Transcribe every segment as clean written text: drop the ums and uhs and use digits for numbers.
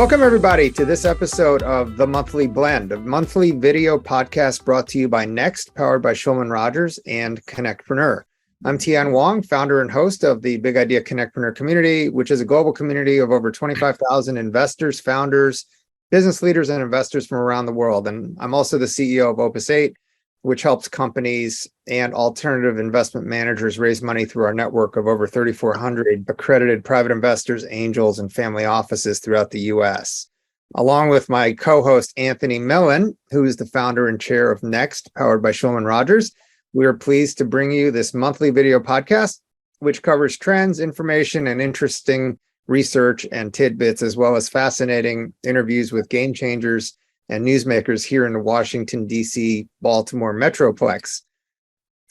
Welcome, everybody, to this episode of The Monthly Blend, a monthly video podcast brought to you by Next, powered by Shulman Rogers and Connectpreneur. I'm Tian Wong, founder and host of the Big Idea Connectpreneur community, which is a global community of over 25,000 investors, founders, business leaders, and investors from around the world. And I'm also the CEO of Opus 8, which helps companies and alternative investment managers raise money through our network of over 3,400 accredited private investors, angels, and family offices throughout the U.S. Along with my co-host, Anthony Millen, who is the founder and chair of Next, powered by Shulman Rogers, we are pleased to bring you this monthly video podcast, which covers trends, information, and interesting research and tidbits, as well as fascinating interviews with game changers and newsmakers here in the Washington, D.C., Baltimore Metroplex.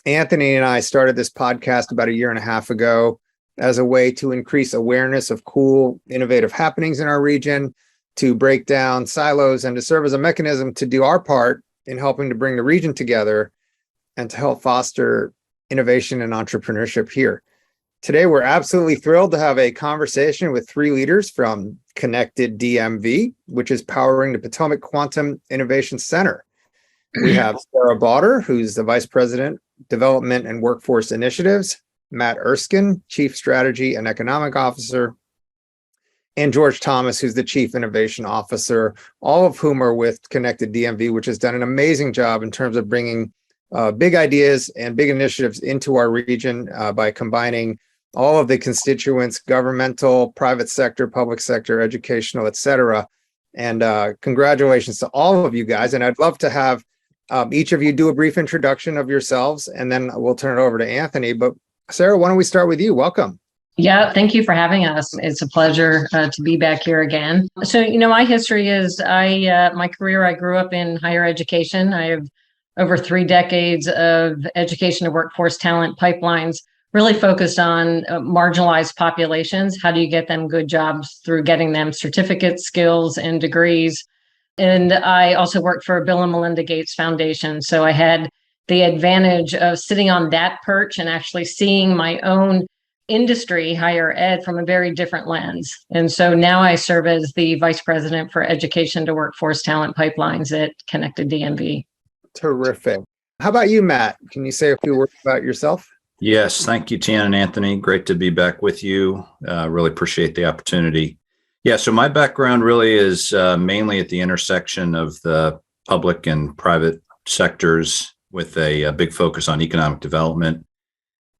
Anthony and I started this podcast about a year and a half ago as a way to increase awareness of cool, innovative happenings in our region, to break down silos, and to serve as a mechanism to do our part in helping to bring the region together and to help foster innovation and entrepreneurship here. Today, we're absolutely thrilled to have a conversation with three leaders from Connected DMV, which is powering the Potomac Quantum Innovation Center. We have Sarah Bauder, who's the Vice President, Development and Workforce Initiatives, Matt Erskine, Chief Strategy and Economic Officer, and George Thomas, who's the Chief Innovation Officer, all of whom are with Connected DMV, which has done an amazing job in terms of bringing big ideas and big initiatives into our region by combining all of the constituents, governmental, private sector, public sector, educational, et cetera. And congratulations to all of you guys. And I'd love to have each of you do a brief introduction of yourselves, and then we'll turn it over to Anthony. But Sarah, why don't we start with you? Welcome. Yeah, thank you for having us. It's a pleasure to be back here again. So, my history is my career, I grew up in higher education. I have over 3 decades of education to workforce talent pipelines, really focused on marginalized populations. How do you get them good jobs through getting them certificates, skills, and degrees? And I also worked for Bill and Melinda Gates Foundation. So I had the advantage of sitting on that perch and actually seeing my own industry, higher ed, from a very different lens. And so now I serve as the Vice President for Education to Workforce Talent Pipelines at Connected DMV. Terrific. How about you, Matt? Can you say a few words about yourself? Yes, thank you, Tian and Anthony. Great to be back with you. Really appreciate the opportunity. Yeah, so my background really is mainly at the intersection of the public and private sectors with a big focus on economic development.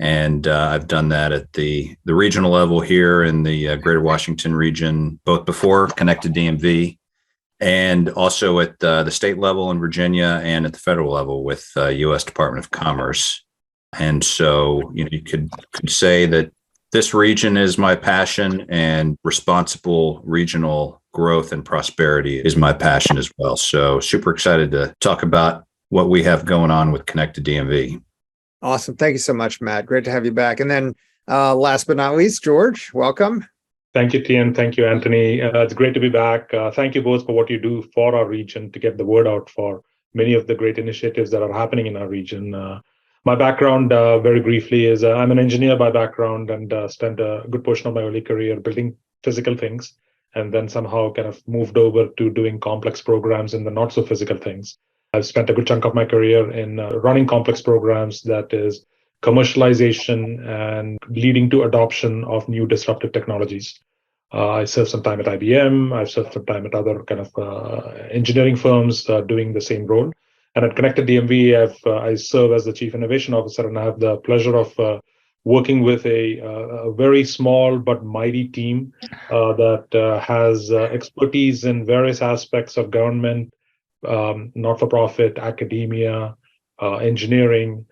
And I've done that at the regional level here in the greater Washington region, both before Connected DMV and also at the state level in Virginia and at the federal level with U.S. Department of Commerce. And so, you could say that this region is my passion, and responsible regional growth and prosperity is my passion as well. So super excited to talk about what we have going on with Connected DMV. Awesome. Thank you so much, Matt. Great to have you back. And then last but not least, George, welcome. Thank you, Tian. Thank you, Anthony. It's great to be back. Thank you both for what you do for our region to get the word out for many of the great initiatives that are happening in our region. My background, very briefly, is I'm an engineer by background and spent a good portion of my early career building physical things, and then somehow kind of moved over to doing complex programs in the not so physical things. I've spent a good chunk of my career in running complex programs, that is commercialization and leading to adoption of new disruptive technologies. I served some time at IBM. I've served some time at other kind of engineering firms doing the same role. And at Connected DMV, I serve as the Chief Innovation Officer, and I have the pleasure of working with a very small but mighty team that has expertise in various aspects of government, not-for-profit, academia, engineering,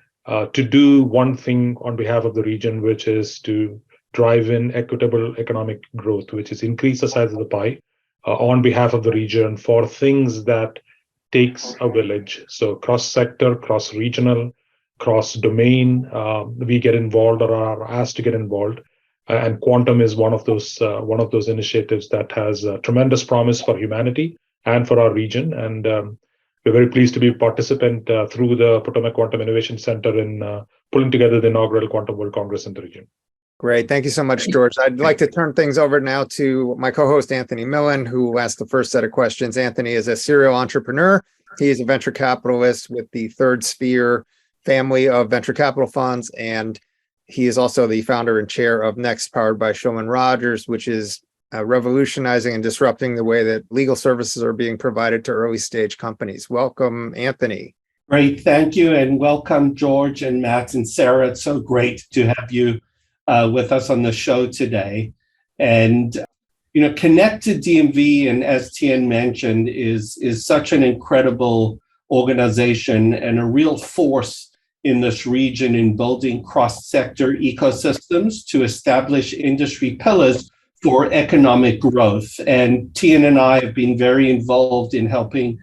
to do one thing on behalf of the region, which is to drive in equitable economic growth, which is increase the size of the pie on behalf of the region for things that takes a village. So cross-sector, cross-regional, cross-domain, we get involved or are asked to get involved. And quantum is one of those initiatives that has tremendous promise for humanity and for our region. And we're very pleased to be a participant through the Potomac Quantum Innovation Center in pulling together the inaugural Quantum World Congress in the region. Great. Thank you so much, George. I'd like to turn things over now to my co-host, Anthony Millen, who asked the first set of questions. Anthony is a serial entrepreneur. He is a venture capitalist with the Third Sphere family of venture capital funds, and he is also the founder and chair of Next, powered by Shulman Rogers, which is revolutionizing and disrupting the way that legal services are being provided to early stage companies. Welcome, Anthony. Great. Thank you. And welcome, George and Matt and Sarah. It's so great to have you with us on the show today. And, Connected DMV, and as Tien mentioned, is such an incredible organization and a real force in this region in building cross-sector ecosystems to establish industry pillars for economic growth. And Tien and I have been very involved in helping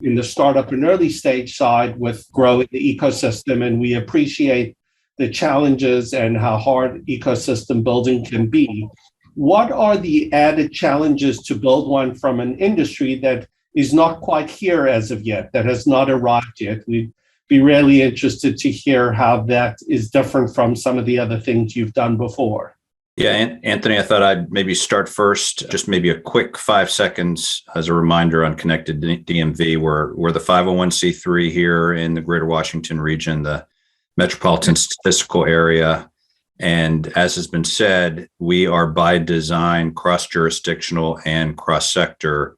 in the startup and early stage side with growing the ecosystem, and we appreciate the challenges and how hard ecosystem building can be. What are the added challenges to build one from an industry that is not quite here as of yet, that has not arrived yet? We'd be really interested to hear how that is different from some of the other things you've done before. Yeah, Anthony, I thought I'd maybe start first, just maybe a quick 5 seconds as a reminder on Connected DMV. We're the 501c3 here in the Greater Washington region, the metropolitan statistical area. And as has been said, we are by design cross-jurisdictional and cross-sector.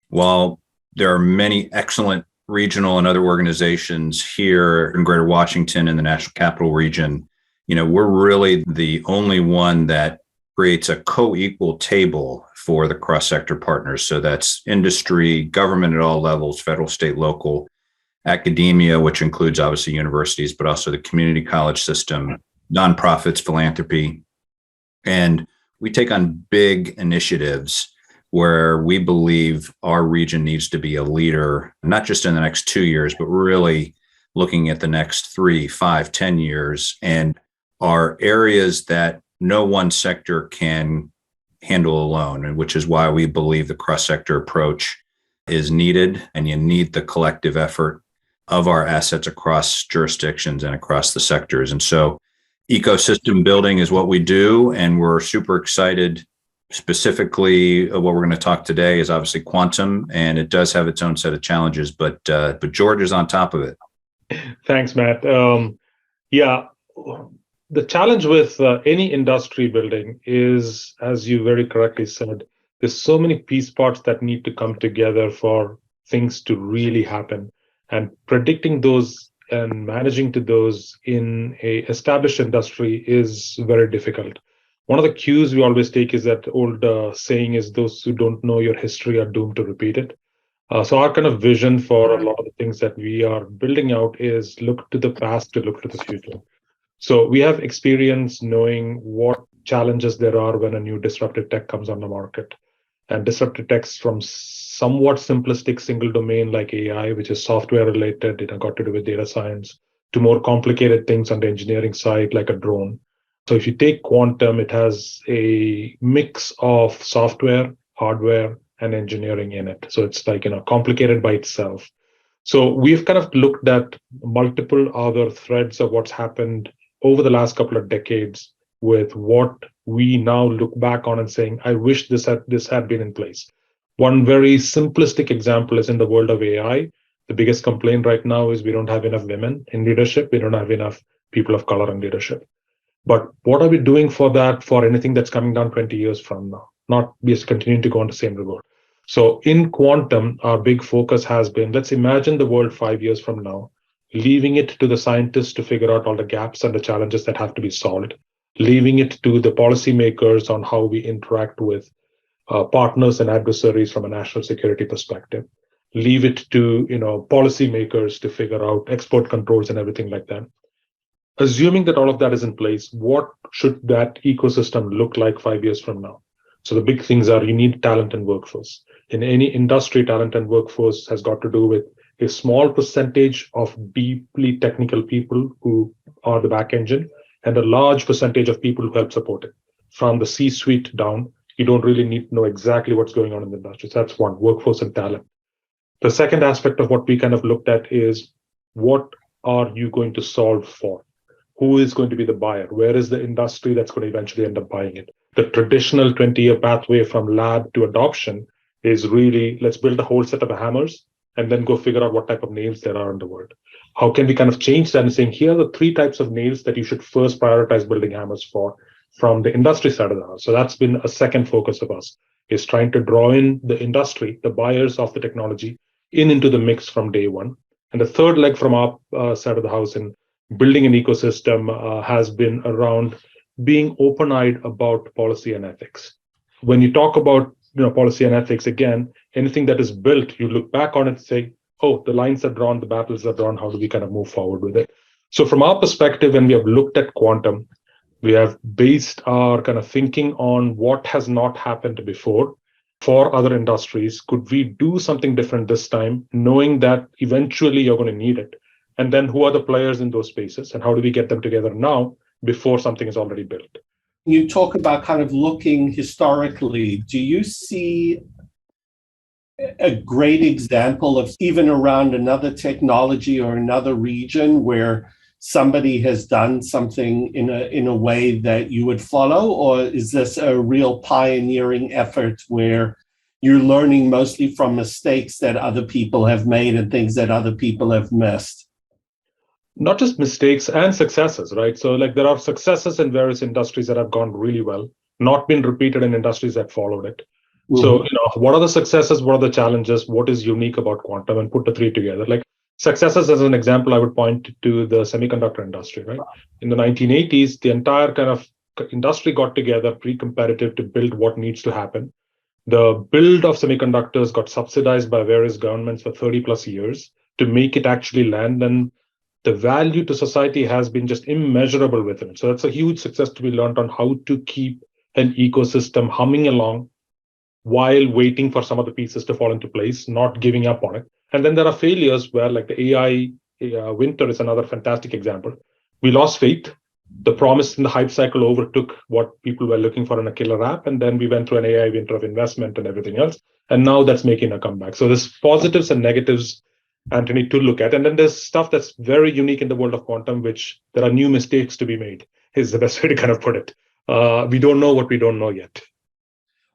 While there are many excellent regional and other organizations here in Greater Washington and the National Capital Region, we're really the only one that creates a co-equal table for the cross-sector partners. So that's industry, government at all levels, federal, state, local, academia, which includes obviously universities, but also the community college system, nonprofits, philanthropy. And we take on big initiatives where we believe our region needs to be a leader, not just in the next 2 years, but really looking at the next 3, 5, 10 years, and are areas that no one sector can handle alone, and which is why we believe the cross-sector approach is needed, and you need the collective effort of our assets across jurisdictions and across the sectors. And so ecosystem building is what we do, and we're super excited. Specifically, what we're going to talk today is obviously quantum, and it does have its own set of challenges, but George is on top of it. Thanks, Matt. The challenge with any industry building is, as you very correctly said, there's so many piece parts that need to come together for things to really happen. And predicting those and managing to those in a established industry is very difficult. One of the cues we always take is that old saying is, those who don't know your history are doomed to repeat it. So our kind of vision for a lot of the things that we are building out is look to the past to look to the future. So we have experience knowing what challenges there are when a new disruptive tech comes on the market. And disruptive techs from somewhat simplistic single domain like AI, which is software related, got to do with data science, to more complicated things on the engineering side like a drone. So if you take quantum, it has a mix of software, hardware, and engineering in it. So it's like, complicated by itself. So we've kind of looked at multiple other threads of what's happened over the last couple of decades with what we now look back on and saying, I wish this had been in place. One very simplistic example is in the world of AI. The biggest complaint right now is we don't have enough women in leadership. We don't have enough people of color in leadership. But what are we doing for that for anything that's coming down 20 years from now? Not just continuing to go on the same road. So in quantum, our big focus has been, let's imagine the world 5 years from now, leaving it to the scientists to figure out all the gaps and the challenges that have to be solved, leaving it to the policymakers on how we interact with partners and adversaries from a national security perspective, leave it to policymakers to figure out export controls and everything like that. Assuming that all of that is in place, what should that ecosystem look like 5 years from now? So the big things are, you need talent and workforce. In any industry, talent and workforce has got to do with a small percentage of deeply technical people who are the back engine and a large percentage of people who help support it. From the C-suite down, you don't really need to know exactly what's going on in the industry. So that's one, workforce and talent. The second aspect of what we kind of looked at is, what are you going to solve for? who is going to be the buyer? Where is the industry that's going to eventually end up buying it? The traditional 20-year pathway from lab to adoption is really, let's build a whole set of hammers and then go figure out what type of nails there are in the world. How can we kind of change that and saying, here are the 3 types of nails that you should first prioritize building hammers for from the industry side of the house. So that's been a second focus of us, is trying to draw in the industry, the buyers of the technology, into the mix from day one. And the third leg from our side of the house in building an ecosystem has been around being open-eyed about policy and ethics. When you talk about policy and ethics, again, anything that is built, you look back on it and say, oh, the lines are drawn, the battles are drawn, how do we kind of move forward with it? So from our perspective, when we have looked at quantum, we have based our kind of thinking on what has not happened before for other industries. Could we do something different this time, knowing that eventually you're going to need it? And then who are the players in those spaces and how do we get them together now before something is already built? You talk about kind of looking historically. Do you see a great example of even around another technology or another region where somebody has done something in a way that you would follow? Or is this a real pioneering effort where you're learning mostly from mistakes that other people have made and things that other people have missed? Not just mistakes and successes, right? So like there are successes in various industries that have gone really well, not been repeated in industries that followed it. Mm-hmm. So, what are the successes? What are the challenges? What is unique about quantum? And put the 3 together. Like successes, as an example, I would point to the semiconductor industry, right? In the 1980s, the entire kind of industry got together pre-competitive to build what needs to happen. The build of semiconductors got subsidized by various governments for 30 plus years to make it actually land. And the value to society has been just immeasurable within it. So that's a huge success to be learned on how to keep an ecosystem humming along while waiting for some of the pieces to fall into place, not giving up on it. And then there are failures where like the AI winter is another fantastic example. We lost faith. The promise and the hype cycle overtook what people were looking for in a killer app. And then we went through an AI winter of investment and everything else. And now that's making a comeback. So there's positives and negatives, Anthony, to look at. And then there's stuff that's very unique in the world of quantum, which there are new mistakes to be made, is the best way to kind of put it. We don't know what we don't know yet.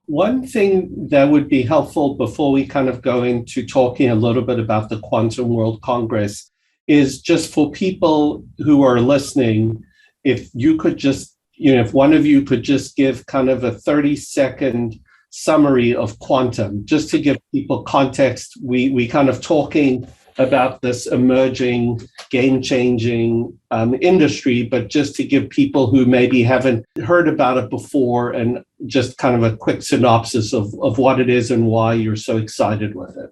One thing that would be helpful before we kind of go into talking a little bit about the Quantum World Congress is just for people who are listening, if you could just, if one of you could just give kind of a 30-second summary of quantum, just to give people context. We kind of talking about this emerging, game-changing industry, but just to give people who maybe haven't heard about it before and just kind of a quick synopsis of what it is and why you're so excited with it.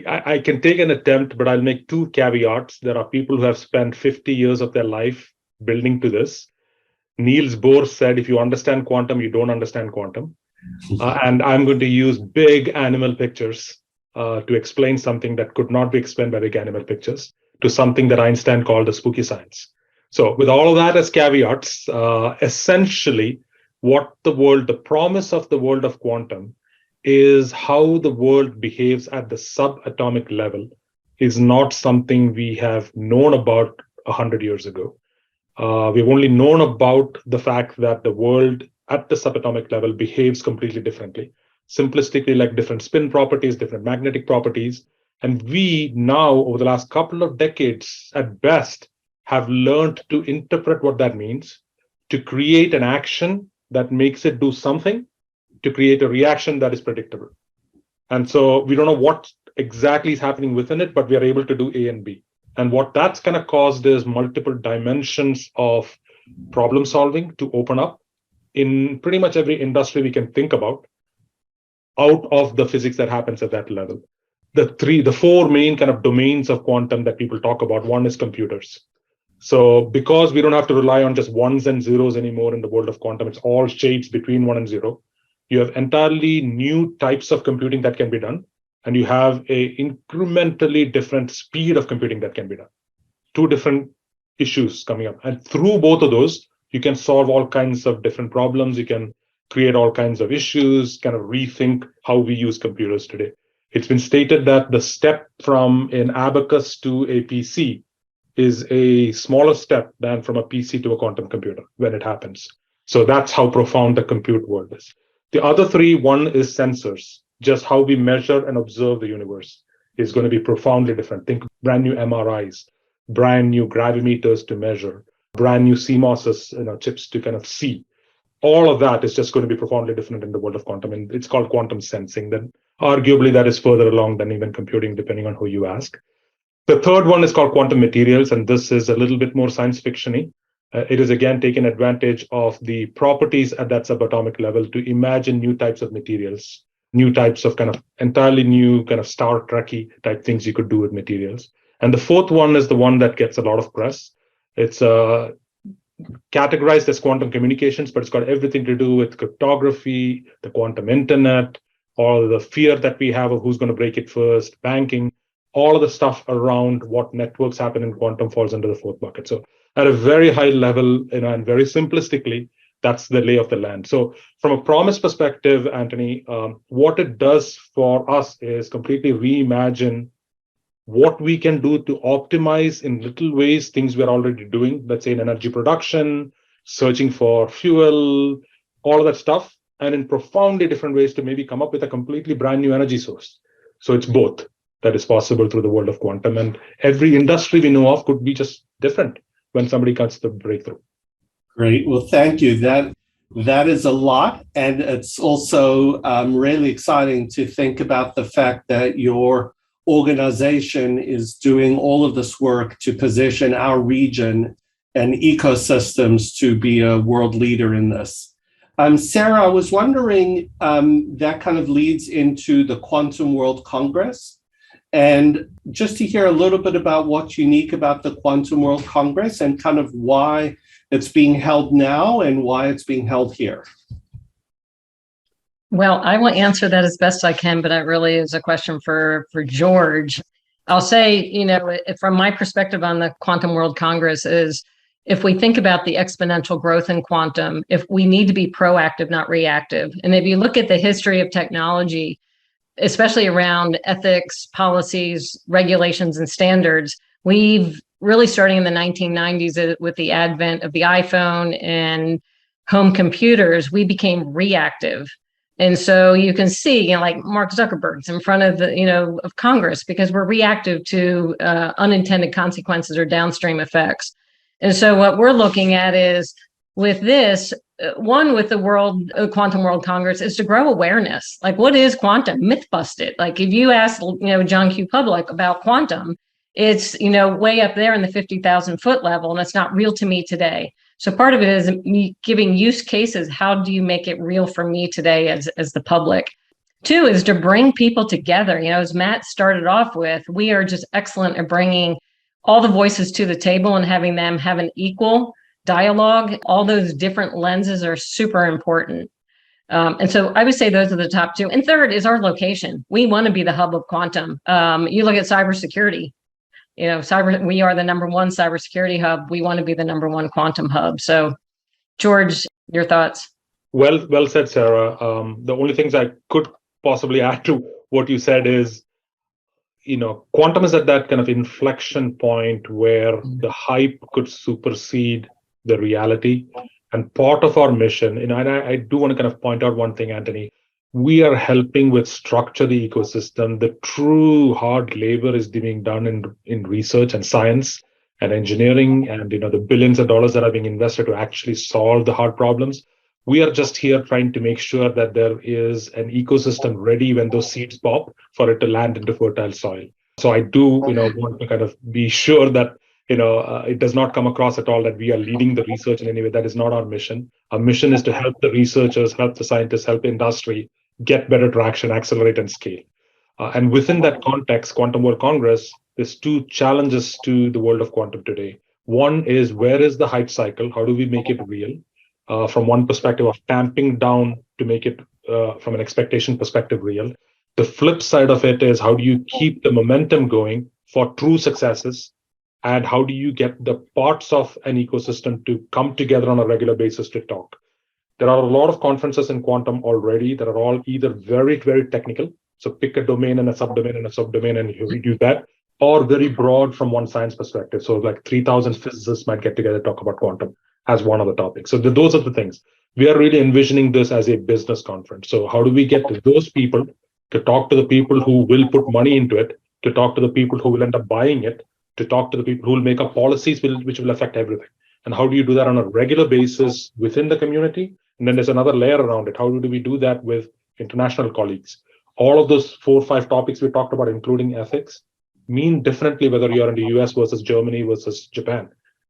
I can take an attempt, but I'll make 2 caveats. There are people who have spent 50 years of their life building to this. Niels Bohr said, if you understand quantum, you don't understand quantum. And I'm going to use big animal pictures to explain something that could not be explained by big animal pictures to something that Einstein called the spooky science. So with all of that as caveats, essentially what the promise of the world of quantum is how the world behaves at the subatomic level is not something we have known about 100 years ago. We've only known about the fact that the world at the subatomic level behaves completely differently. Simplistically, like different spin properties, different magnetic properties. And we now, over the last couple of decades, at best, have learned to interpret what that means, to create an action that makes it do something, to create a reaction that is predictable. And so we don't know what exactly is happening within it, but we are able to do A and B. And what that's kind of caused is multiple dimensions of problem solving to open up in pretty much every industry we can think about out of the physics that happens at that level. The 4 main kind of domains of quantum that people talk about, one is computers. So because we don't have to rely on just ones and zeros anymore in the world of quantum, it's all shades between 1 and 0. You have entirely new types of computing that can be done, and you have a incrementally different speed of computing that can be done. 2 different issues coming up. And through both of those, you can solve all kinds of different problems. You can create all kinds of issues, kind of rethink how we use computers today. It's been stated that the step from an abacus to a PC is a smaller step than from a PC to a quantum computer when it happens. So that's how profound the compute world is. The other three, one is sensors. Just how we measure and observe the universe is going to be profoundly different. Think brand new MRIs, brand new gravimeters to measure, brand new CMOSs, chips to kind of see. All of that is just going to be profoundly different in the world of quantum, and it's called quantum sensing. Then arguably that is further along than even computing, depending on who you ask. The third one is called quantum materials, and this is a little bit more science fiction-y. It is again taking advantage of the properties at that subatomic level to imagine new types of materials, new types of kind of entirely new kind of Star Trek-y type things you could do with materials. And the fourth one is the one that gets a lot of press. It's categorized as quantum communications, but it's got everything to do with cryptography, the quantum internet, all the fear that we have of who's going to break it first, banking, all of the stuff around what networks happen in quantum falls under the fourth bucket. So at a very high level, and very simplistically, that's the lay of the land. So from a promise perspective, Anthony, what it does for us is completely reimagine what we can do to optimize in little ways things we're already doing, let's say in energy production, searching for fuel, all of that stuff, and in profoundly different ways to maybe come up with a completely brand new energy source. So it's both that is possible through the world of quantum, and every industry we know of could be just different when somebody cuts the breakthrough. Great. Well, thank you. That is a lot, and it's also really exciting to think about the fact that your organization is doing all of this work to position our region and ecosystems to be a world leader in this. Sarah, I was wondering, that kind of leads into the Quantum World Congress. And just to hear a little bit about what's unique about the Quantum World Congress and kind of why it's being held now and why it's being held here. Well, I will answer that as best I can, but that really is a question for George. I'll say, from my perspective on the Quantum World Congress is, if we think about the exponential growth in quantum, if we need to be proactive, not reactive. And if you look at the history of technology, especially around ethics, policies, regulations, and standards, we've really starting in the 1990s with the advent of the iPhone and home computers, we became reactive. And so you can see, like Mark Zuckerberg's in front of of Congress because we're reactive to unintended consequences or downstream effects. And so what we're looking at is with this, with the Quantum World Congress is to grow awareness. Like, what is quantum? Myth busted. Like if you ask, John Q. Public about quantum, it's, way up there in the 50,000 foot level, and it's not real to me today. So part of it is me giving use cases. How do you make it real for me today as the public? Two is to bring people together. As Matt started off with, we are just excellent at bringing all the voices to the table and having them have an equal dialogue. All those different lenses are super important. And so I would say those are the top two. And third is our location. We want to be the hub of quantum. You look at cybersecurity. We are the number one cybersecurity hub. We want to be the number one quantum hub. So, George, your thoughts? Well said, Sarah. The only things I could possibly add to what you said is, quantum is at that kind of inflection point where the hype could supersede the reality. And part of our mission, and I do want to kind of point out one thing, Anthony. We are helping with structure the ecosystem. The true hard labor is being done in research and science and engineering, and the billions of dollars that are being invested to actually solve the hard problems. We are just here trying to make sure that there is an ecosystem ready when those seeds pop for it to land into fertile soil. So I do, want to kind of be sure that it does not come across at all that we are leading the research in any way. That is not our mission. Our mission is to help the researchers, help the scientists, help industry get better traction, accelerate, and scale. And within that context, Quantum World Congress, there's two challenges to the world of quantum today. One is, where is the hype cycle? How do we make it real? From one perspective of tamping down to make it, from an expectation perspective, real. The flip side of it is, how do you keep the momentum going for true successes? And how do you get the parts of an ecosystem to come together on a regular basis to talk? There are a lot of conferences in quantum already that are all either very, very technical. So pick a domain and a subdomain and a subdomain and you do that. or very broad from one science perspective. So like 3,000 physicists might get together to talk about quantum as one of the topics. So those are the things. We are really envisioning this as a business conference. So how do we get those people to talk to the people who will put money into it, to talk to the people who will end up buying it, to talk to the people who will make up policies which will affect everything? And how do you do that on a regular basis within the community? And then there's another layer around it. How do we do that with international colleagues? All of those 4 or 5 topics we talked about, including ethics, mean differently whether you're in the US versus Germany versus Japan.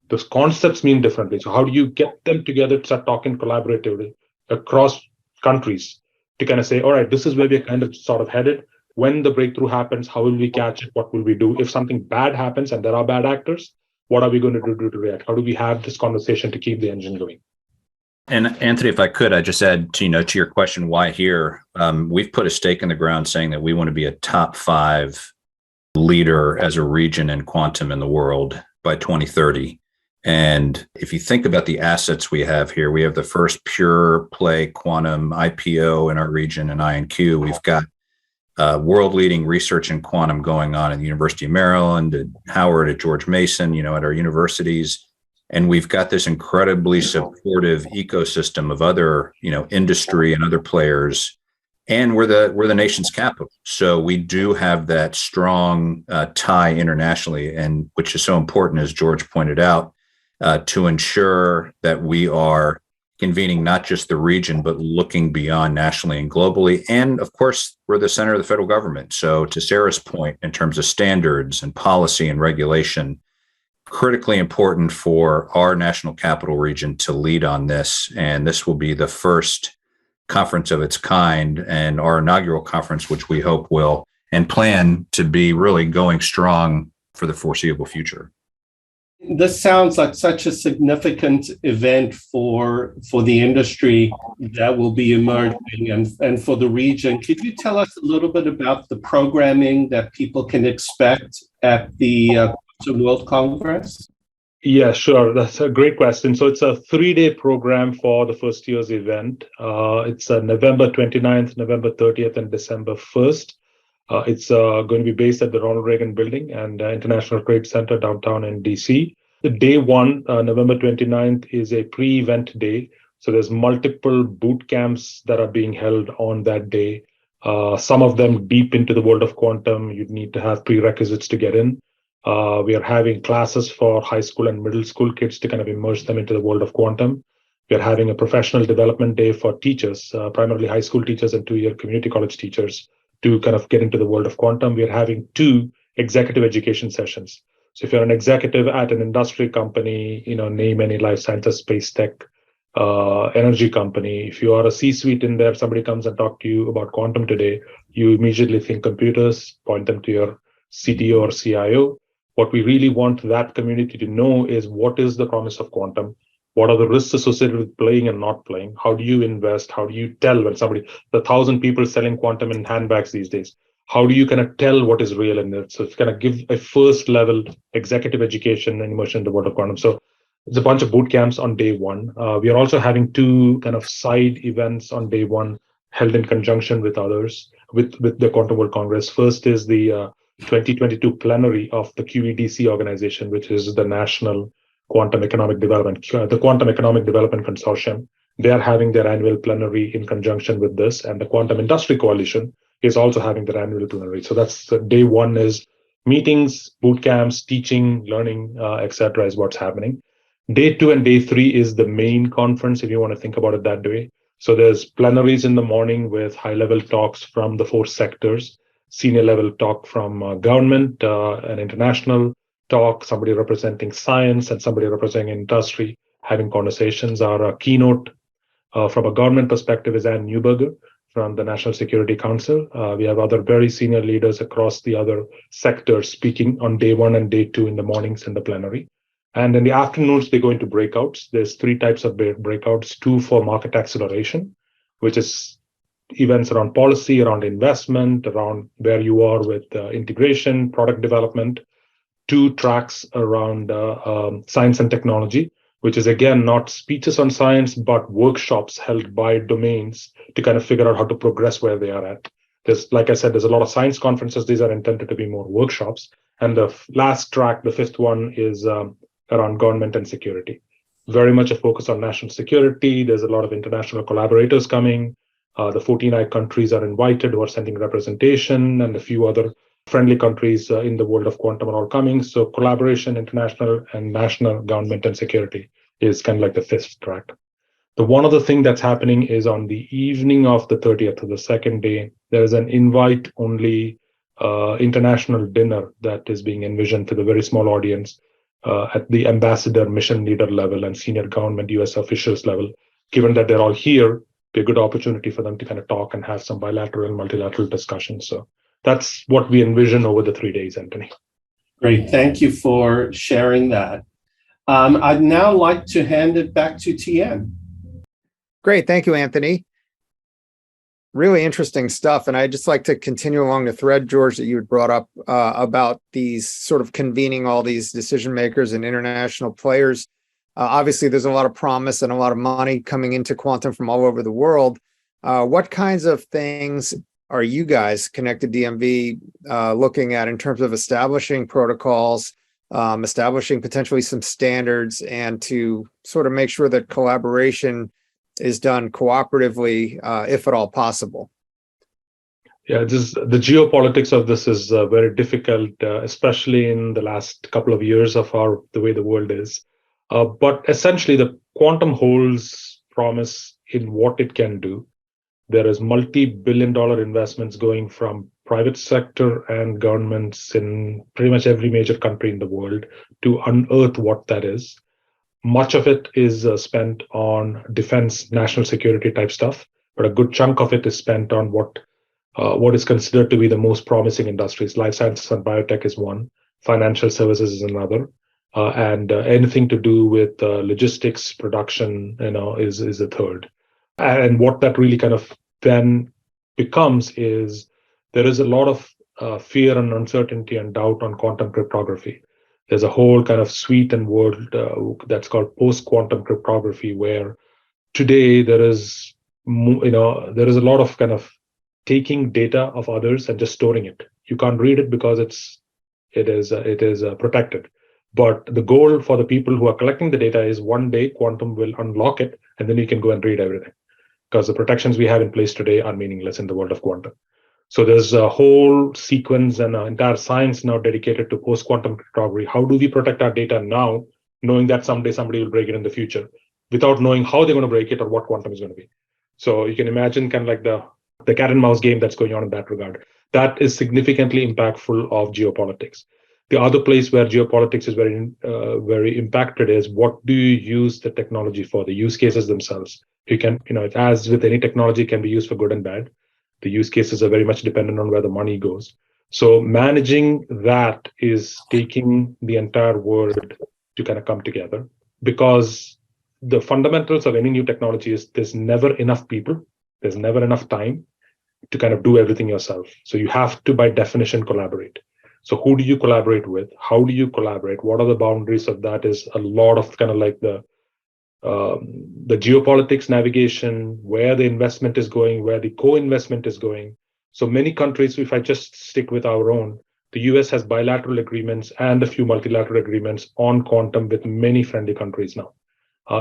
Those concepts mean differently. So how do you get them together to start talking collaboratively across countries to kind of say, all right, this is where we're kind of sort of headed. When the breakthrough happens, how will we catch it? What will we do? If something bad happens and there are bad actors, what are we going to do to react? How do we have this conversation to keep the engine going? And Anthony, if I could, I just add to your question, why here? We've put a stake in the ground saying that we want to be a top 5 leader as a region in quantum in the world by 2030. And if you think about the assets we have here, we have the first pure play quantum IPO in our region in INQ. We've got world-leading research in quantum going on at the University of Maryland, at Howard, at George Mason, at our universities. And we've got this incredibly supportive ecosystem of other, industry and other players. And we're the nation's capital. So we do have that strong tie internationally, and which is so important, as George pointed out, to ensure that we are convening not just the region, but looking beyond nationally and globally. And of course, we're the center of the federal government. So to Sarah's point, in terms of standards and policy and regulation, critically important for our national capital region to lead on this. And this will be the first conference of its kind, and our inaugural conference, which we hope will and plan to be really going strong for the foreseeable future. This sounds like such a significant event for the industry that will be emerging and for the region. Could you tell us a little bit about the programming that people can expect at the World Congress? Yeah, sure. That's a great question. So it's a 3-day program for the first year's event. It's November 29th, November 30th, and December 1st. It's going to be based at the Ronald Reagan Building and International Trade Center downtown in DC. The day 1, November 29th, is a pre-event day. So there's multiple boot camps that are being held on that day. Some of them deep into the world of quantum. You'd need to have prerequisites to get in. We are having classes for high school and middle school kids to kind of immerse them into the world of quantum. We are having a professional development day for teachers, primarily high school teachers and 2-year community college teachers, to kind of get into the world of quantum. We are having 2 executive education sessions. So if you're an executive at an industry company, name any life sciences, space tech, energy company, if you are a C-suite in there, somebody comes and talk to you about quantum today, you immediately think computers, point them to your CTO or CIO. What we really want that community to know is, what is the promise of quantum? What are the risks associated with playing and not playing? How do you invest? How do you tell when the 1,000 people selling quantum in handbags these days? How do you kind of tell what is real in it? So it's kind of give a first level executive education and immersion in the world of quantum. So it's a bunch of boot camps on day 1. We are also having 2 kind of side events on day 1 held in conjunction with others, with the Quantum World Congress. First is the 2022 plenary of the QEDC organization, which is the National Quantum Economic Development, the Quantum Economic Development Consortium. They are having their annual plenary in conjunction with this, and the Quantum Industry Coalition is also having their annual plenary. So that's day 1 is meetings, boot camps, teaching, learning, etc. is what's happening. Day 2 and day 3 is the main conference, if you want to think about it that way. So there's plenaries in the morning with high-level talks from the 4 sectors, senior level talk from government, an international talk, somebody representing science and somebody representing industry, having conversations. Our keynote from a government perspective is Ann Neuberger from the National Security Council. We have other very senior leaders across the other sectors speaking on day 1 and day 2 in the mornings in the plenary. And in the afternoons, they go into breakouts. There's 3 types of breakouts, 2 for market acceleration, which is events around policy, around investment, around where you are with integration, product development, 2 tracks around science and technology, which is, again, not speeches on science, but workshops held by domains to kind of figure out how to progress where they are at. There's, like I said, there's a lot of science conferences. These are intended to be more workshops. And the last track, the fifth one, is around government and security. Very much a focus on national security. There's a lot of international collaborators coming. The 14 countries are invited who are sending representation, and a few other friendly countries in the world of quantum are all coming. So collaboration, international and national, government and security is kind of like the fifth track. The one other thing that's happening is on the evening of the 30th, or the second day, there is an invite-only international dinner that is being envisioned for the very small audience at the ambassador, mission leader level and senior government US officials level. Given that they're all here, be a good opportunity for them to kind of talk and have some bilateral and multilateral discussions. So that's what we envision over the 3 days, Anthony. Great. Thank you for sharing that. I'd now like to hand it back to Tian. Great. Thank you, Anthony. Really interesting stuff. And I'd just like to continue along the thread, George, that you had brought up about these sort of convening all these decision makers and international players. Obviously, there's a lot of promise and a lot of money coming into quantum from all over the world. What kinds of things are you guys, Connected DMV, looking at in terms of establishing protocols, establishing potentially some standards, and to sort of make sure that collaboration is done cooperatively, if at all possible? Yeah, the geopolitics of this is very difficult, especially in the last couple of years of the way the world is. But essentially, the quantum holds promise in what it can do. There is multi-billion-dollar investments going from private sector and governments in pretty much every major country in the world to unearth what that is. Much of it is spent on defense, national security type stuff, but a good chunk of it is spent on what is considered to be the most promising industries. Life sciences and biotech is one, financial services is another, and anything to do with logistics, production, is a third. And what that really kind of then becomes is there is a lot of fear and uncertainty and doubt on quantum cryptography. There's a whole kind of suite and world that's called post-quantum cryptography, where today there is a lot of kind of taking data of others and just storing it. You can't read it because it is protected. But the goal for the people who are collecting the data is one day quantum will unlock it, and then you can go and read everything. Because the protections we have in place today are meaningless in the world of quantum. So there's a whole sequence and an entire science now dedicated to post-quantum cryptography. How do we protect our data now, knowing that someday somebody will break it in the future, without knowing how they're going to break it or what quantum is going to be? So you can imagine kind of like the cat and mouse game that's going on in that regard. That is significantly impactful of geopolitics. The other place where geopolitics is very impacted is what do you use the technology for, the use cases themselves. You can, as with any technology, it can be used for good and bad. The use cases are very much dependent on where the money goes. So managing that is taking the entire world to kind of come together, because the fundamentals of any new technology is there's never enough people, there's never enough time to kind of do everything yourself. So you have to, by definition, collaborate. So who do you collaborate with? How do you collaborate? What are the boundaries of that? Is a lot of kind of like the geopolitics navigation, where the investment is going, where the co-investment is going. So many countries, if I just stick with our own, the US has bilateral agreements and a few multilateral agreements on quantum with many friendly countries now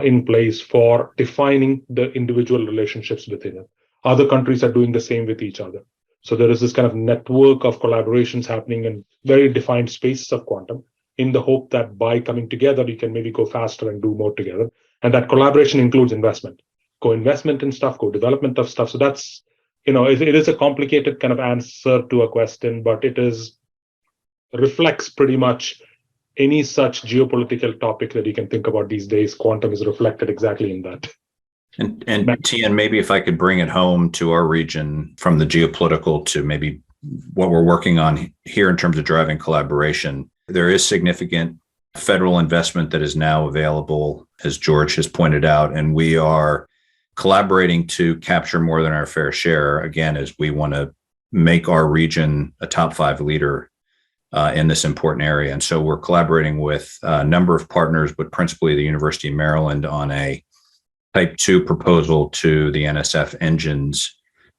in place for defining the individual relationships within it. Other countries are doing the same with each other. So there is this kind of network of collaborations happening in very defined spaces of quantum, in the hope that by coming together, you can maybe go faster and do more together. And that collaboration includes investment, co-investment in stuff, co-development of stuff. So that's, it is a complicated kind of answer to a question, but it reflects pretty much any such geopolitical topic that you can think about these days. Quantum is reflected exactly in that. And Tian, maybe if I could bring it home to our region from the geopolitical to maybe what we're working on here in terms of driving collaboration, there is significant federal investment that is now available, as George has pointed out, and we are collaborating to capture more than our fair share, again, as we want to make our region a top 5 leader in this important area. And so we're collaborating with a number of partners, but principally the University of Maryland on a Type 2 proposal to the NSF engines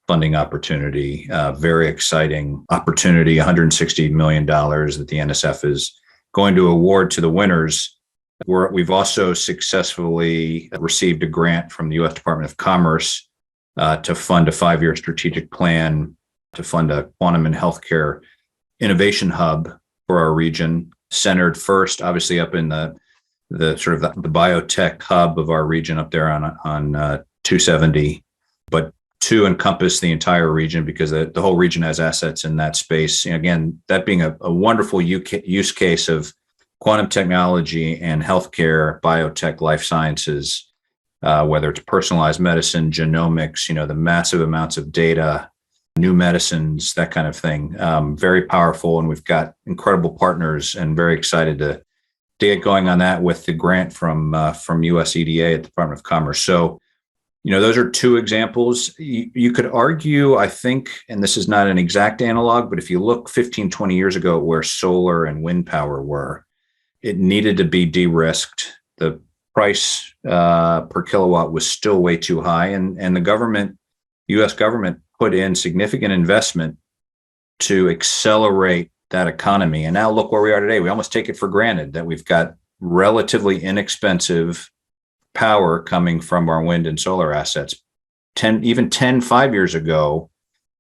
funding opportunity. Very exciting opportunity, $160 million that the NSF is going to award to the winners. We've also successfully received a grant from the U.S. Department of Commerce to fund a 5-year strategic plan to fund a quantum and healthcare innovation hub for our region, centered first, obviously, up in the sort of the biotech hub of our region up there on 270, but to encompass the entire region, because the whole region has assets in that space. And again, that being a wonderful use case of quantum technology and healthcare, biotech, life sciences, whether it's personalized medicine, genomics, the massive amounts of data, new medicines, that kind of thing. Very powerful. And we've got incredible partners, and very excited to get going on that with the grant from US EDA at the Department of Commerce. So, those are two examples. You could argue, I think, and this is not an exact analog, but if you look 15, 20 years ago at where solar and wind power were, it needed to be de-risked. The price per kilowatt was still way too high. And the government, US government, put in significant investment to accelerate that economy. And now look where we are today. We almost take it for granted that we've got relatively inexpensive power coming from our wind and solar assets. 5 years ago,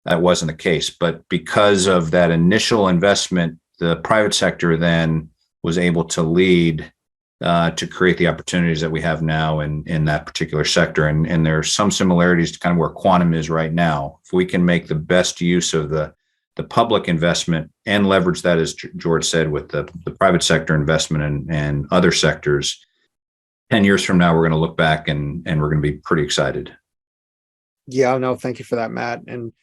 that wasn't the case. But because of that initial investment, the private sector then was able to lead to create the opportunities that we have now in that particular sector. And there are some similarities to kind of where quantum is right now. If we can make the best use of the public investment and leverage that, as George said, with the private sector investment and other sectors, 10 years from now, we're going to look back and we're going to be pretty excited. Yeah, no, thank you for that, Matt. And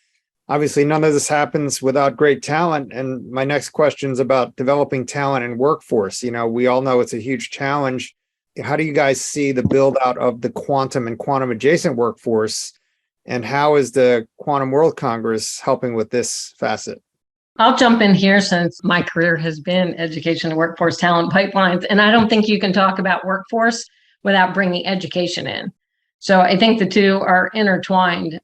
obviously, none of this happens without great talent. And my next question is about developing talent and workforce. We all know it's a huge challenge. How do you guys see the build out of the quantum and quantum adjacent workforce? And how is the Quantum World Congress helping with this facet? I'll jump in here, since my career has been education and workforce talent pipelines. And I don't think you can talk about workforce without bringing education in. So I think the two are intertwined.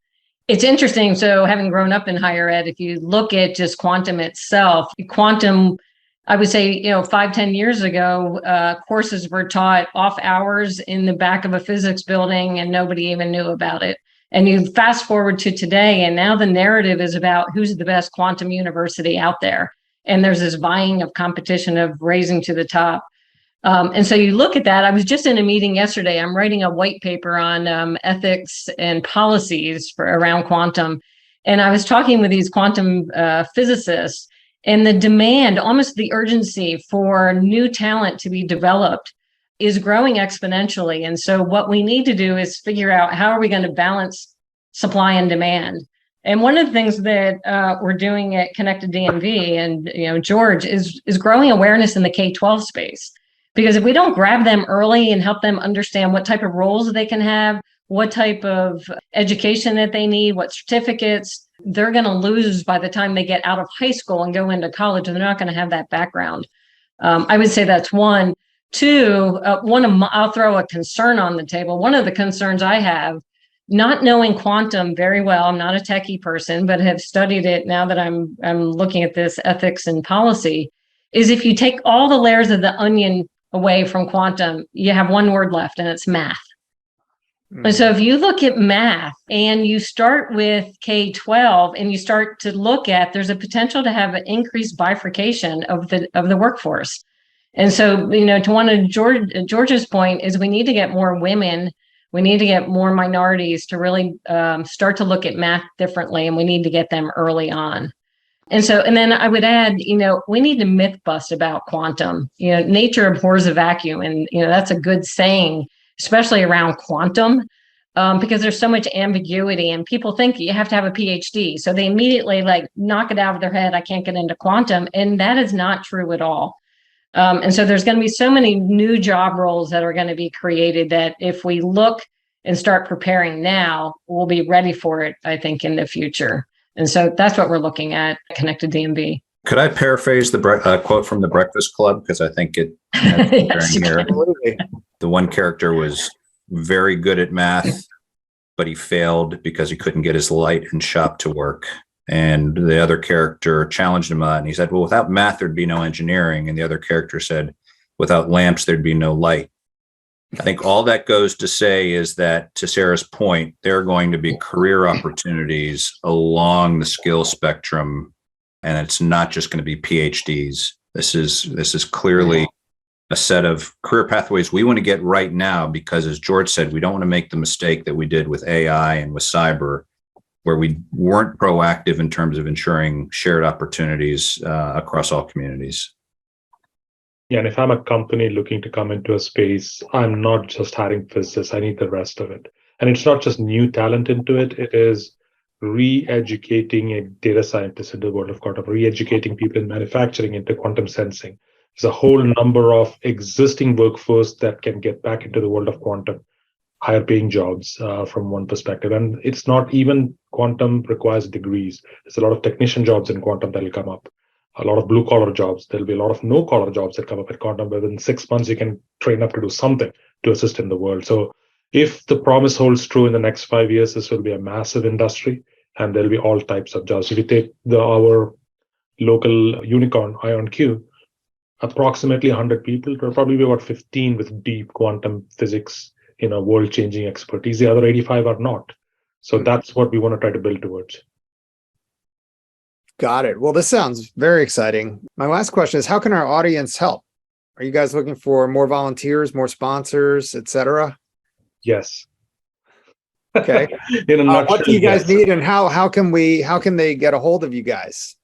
It's interesting. So having grown up in higher ed, if you look at just quantum itself, quantum, I would say, 5-10 years ago, courses were taught off hours in the back of a physics building and nobody even knew about it. And you fast forward to today, and now the narrative is about who's the best quantum university out there. And there's this vying of competition of raising to the top. And so you look at that. I was just in a meeting yesterday. I'm writing a white paper on ethics and policies around quantum. And I was talking with these quantum physicists, and the demand, almost the urgency for new talent to be developed is growing exponentially. And so what we need to do is figure out, how are we going to balance supply and demand? And one of the things that we're doing at Connected DMV, and George, is growing awareness in the K-12 space. Because if we don't grab them early and help them understand what type of roles they can have, what type of education that they need, what certificates, they're going to lose by the time they get out of high school and go into college, and they're not going to have that background. I would say that's one. Two, I'll throw a concern on the table. One of the concerns I have, not knowing quantum very well, I'm not a techie person, but have studied it now that I'm looking at this ethics and policy, is if you take all the layers of the onion away from quantum, you have one word left, and it's math. And so if you look at math and you start with K-12 and you start to look at, there's a potential to have an increased bifurcation of the workforce. And so, to one of George's point is, we need to get more women, we need to get more minorities to really start to look at math differently, and we need to get them early on. And then I would add, we need to myth bust about quantum. Nature abhors a vacuum, and that's a good saying, especially around quantum, because there's so much ambiguity, and people think you have to have a PhD. So they immediately knock it out of their head. I can't get into quantum. And that is not true at all. And so there's going to be so many new job roles that are going to be created that if we look and start preparing now, we'll be ready for it, I think, in the future. And so that's what we're looking at Connected DMV. Could I paraphrase the quote from The Breakfast Club? Because I think it Yes, here. The one character was very good at math, but he failed because he couldn't get his light and shop to work. And the other character challenged him on it. And he said, well, without math, there'd be no engineering. And the other character said, without lamps, there'd be no light. I think all that goes to say is that, to Sarah's point, there are going to be career opportunities along the skill spectrum, and it's not just going to be PhDs. This is clearly a set of career pathways we want to get right now, because, as George said, we don't want to make the mistake that we did with AI and with cyber, where we weren't proactive in terms of ensuring shared opportunities across all communities. Yeah, and if I'm a company looking to come into a space, I'm not just hiring physicists, I need the rest of it. And it's not just new talent into it, it is re-educating a data scientist into the world of quantum, re-educating people in manufacturing into quantum sensing. There's a whole number of existing workforce that can get back into the world of quantum, higher paying jobs from one perspective. And it's not even quantum requires degrees. There's a lot of technician jobs in quantum that will come up. A lot of blue collar jobs. There'll be a lot of no collar jobs that come up at quantum. Within 6 months, you can train up to do something to assist in the world. So if the promise holds true in the next 5 years, this will be a massive industry, and there'll be all types of jobs. If you take our local unicorn, IonQ, approximately 100 people, there'll probably be about 15 with deep quantum physics, world-changing expertise. The other 85 are not. So that's what we want to try to build towards. Got it. Well, this sounds very exciting. My last question is, how can our audience help? Are you guys looking for more volunteers, more sponsors, et cetera? Yes. Okay. In a nutshell, what do you guys yes. need, and how can they get a hold of you guys?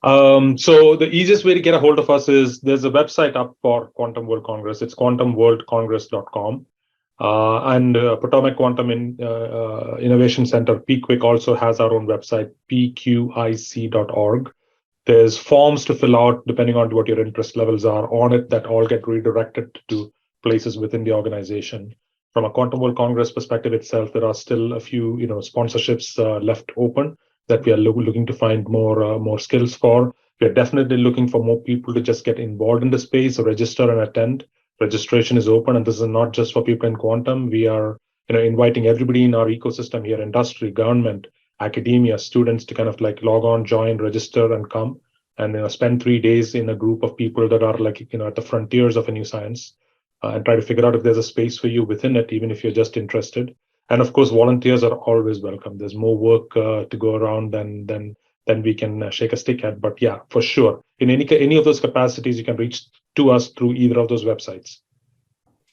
So the easiest way to get a hold of us is there's a website up for Quantum World Congress. It's quantumworldcongress.com. And Potomac Quantum Innovation Center, PQuick, also has our own website, pqic.org. There's forms to fill out depending on what your interest levels are on it that all get redirected to places within the organization. From a Quantum World Congress perspective itself, there are still a few sponsorships left open that we are looking to find more skills for. We are definitely looking for more people to just get involved in the space, register and attend. Registration is open, and this is not just for people in quantum. We are inviting everybody in our ecosystem here, industry, government, academia, students, to kind of log on, join, register, and come and spend 3 days in a group of people that are at the frontiers of a new science, and try to figure out if there's a space for you within it, even if you're just interested. And of course, volunteers are always welcome. There's more work to go around than we can shake a stick at. But yeah, for sure, in any of those capacities, you can reach to us through either of those websites.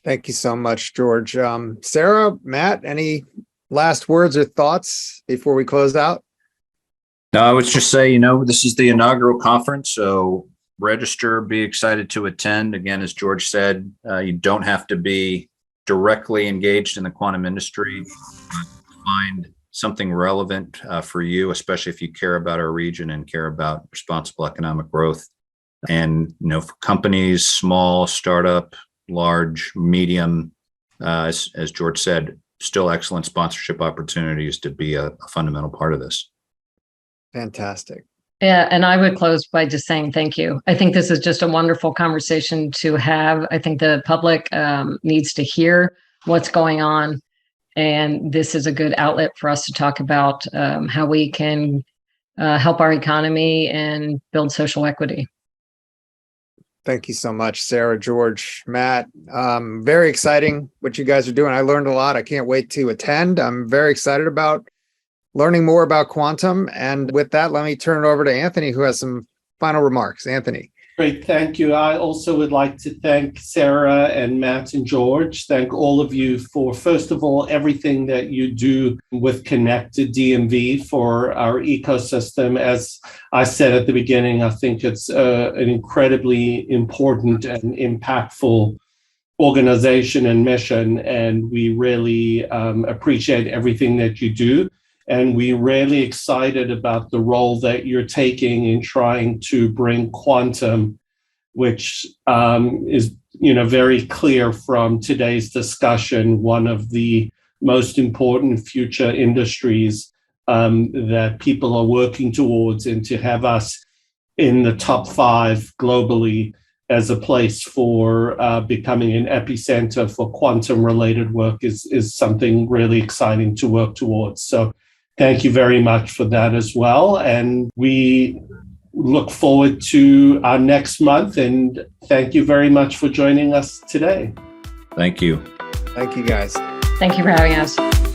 Thank you so much, George. Sarah, Matt, any last words or thoughts before we close out? No, I would just say, this is the inaugural conference, so register, be excited to attend. Again, as George said, you don't have to be directly engaged in the quantum industry. Find something relevant for you, especially if you care about our region and care about responsible economic growth. And, for companies, small, startup, large, medium, as George said, still excellent sponsorship opportunities to be a fundamental part of this. Fantastic. Yeah, and I would close by just saying thank you. I think this is just a wonderful conversation to have. I think the public needs to hear what's going on, and this is a good outlet for us to talk about how we can help our economy and build social equity. Thank you so much, Sarah, George, Matt. Very exciting what you guys are doing. I learned a lot. I can't wait to attend. I'm very excited about learning more about quantum. And with that, let me turn it over to Anthony, who has some final remarks. Anthony. Great, thank you. I also would like to thank Sarah and Matt and George. Thank all of you for, first of all, everything that you do with Connected DMV for our ecosystem. As I said at the beginning, I think it's an incredibly important and impactful organization and mission, and we really appreciate everything that you do. And we're really excited about the role that you're taking in trying to bring quantum, which is, very clear from today's discussion, one of the most important future industries that people are working towards, and to have us in the top 5 globally as a place for becoming an epicenter for quantum-related work is something really exciting to work towards. So thank you very much for that as well. And we look forward to our next month. And thank you very much for joining us today. Thank you. Thank you, guys. Thank you for having us.